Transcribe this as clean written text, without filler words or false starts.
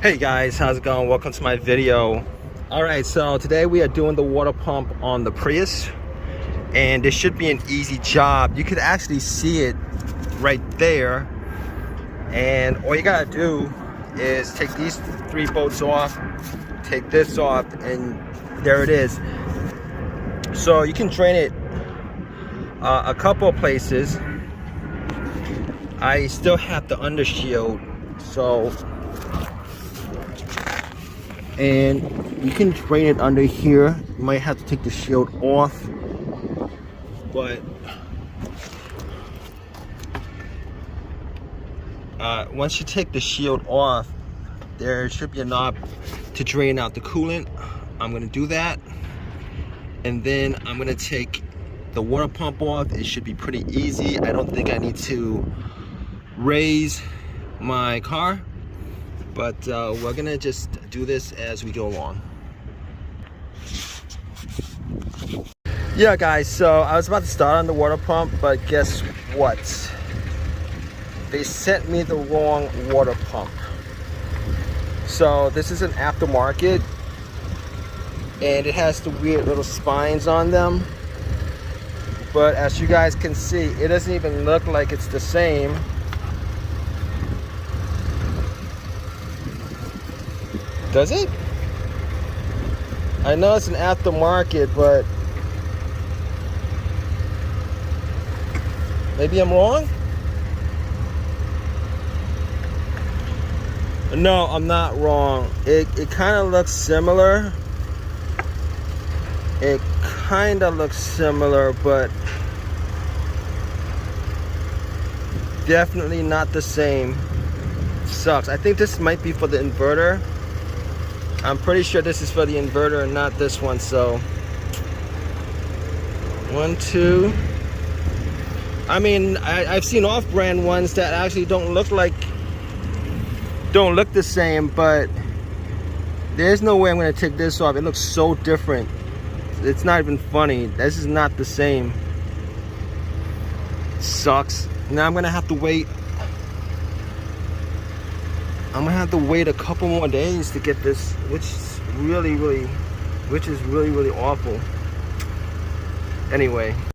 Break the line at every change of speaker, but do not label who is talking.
Hey guys, how's it going? Welcome to my video. Alright, so today we are doing the water pump on the Prius, and this should be an easy job. You could actually see it right there, and all you gotta do is take these 3 bolts off, take this off, and there it is. So you can drain it a couple of places. I still have the undershield, and you can drain it under here. You might have to take the shield off, but once you take the shield off, there should be a knob to drain out the coolant. I'm gonna do that, and then I'm gonna take the water pump off. It should be pretty easy. I don't think I need to raise my car, but we're gonna just do this as we go along. Yeah guys, so I was about to start on the water pump, but guess what? They sent me the wrong water pump. So this is an aftermarket, and it has the weird little spines on them, but as you guys can see, it doesn't even look like it's the same. Does it? I know it's an aftermarket, but maybe I'm wrong? No, I'm not wrong. It kind of looks similar. It kind of looks similar, but definitely not the same. Sucks. I think this might be for the inverter. I'm pretty sure this is for the inverter and not this one. So 1, 2. I mean, I've seen off-brand ones that actually don't look the same, but there's no way I'm gonna take this off. It looks so different. It's not even funny. This is not the same. Sucks. Now I'm gonna have to wait. I'm gonna have to wait a couple more days to get this, which is really awful. Anyway.